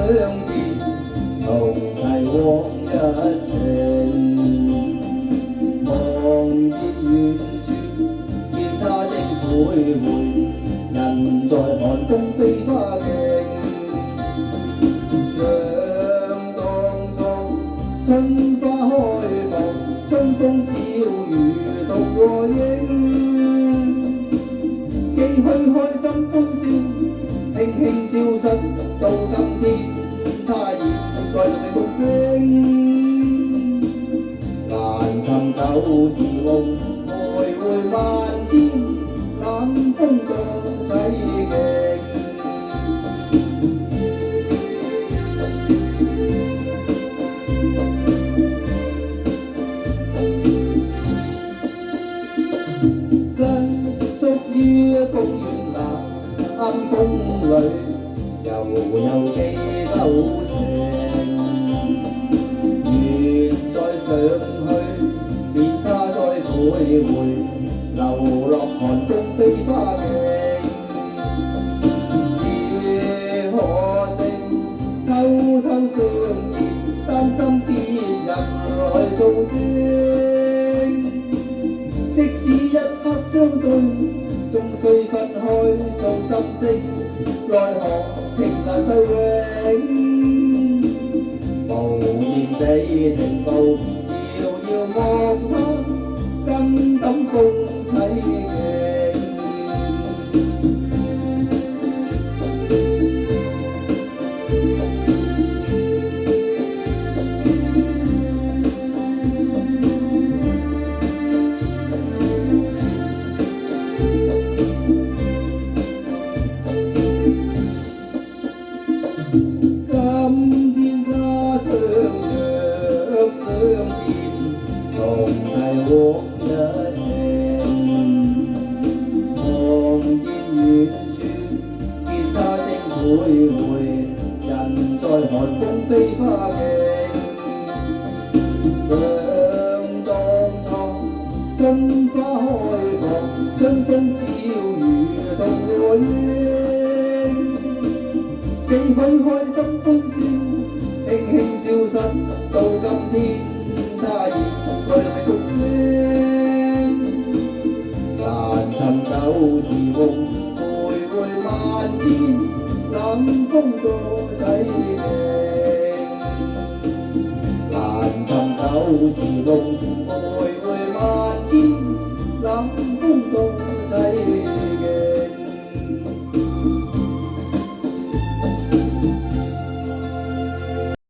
見，重提往日情。望見遠處，見他正徘徊，人在寒風飛花徑。想當初春花開放，春風笑語獨個影，幾許開心歡笑，輕輕消失到今天，他已來回復聲。難尋舊時夢，徘徊萬千，冷風多凄勁。宿於公園南暗宮裏，悠悠記舊情。願再上去，免他再徘徊，流落寒風飛花徑。只可惜偷偷相見，擔心別人來做證。即使一刻相對，終須分開訴心聲，奈何情難壽永。無言地停步，遙遙望他，更感風凄勁。今天他相約相見，重提往日情。望見遠處，見他正徘徊，人在寒風飛花徑。想當初春花開放，春風笑語獨個影，幾許開心歡笑，輕輕消失到今天，他已來回復聲。難尋舊時夢，徘徊萬千，冷風多凄勁。難尋舊時夢，徘徊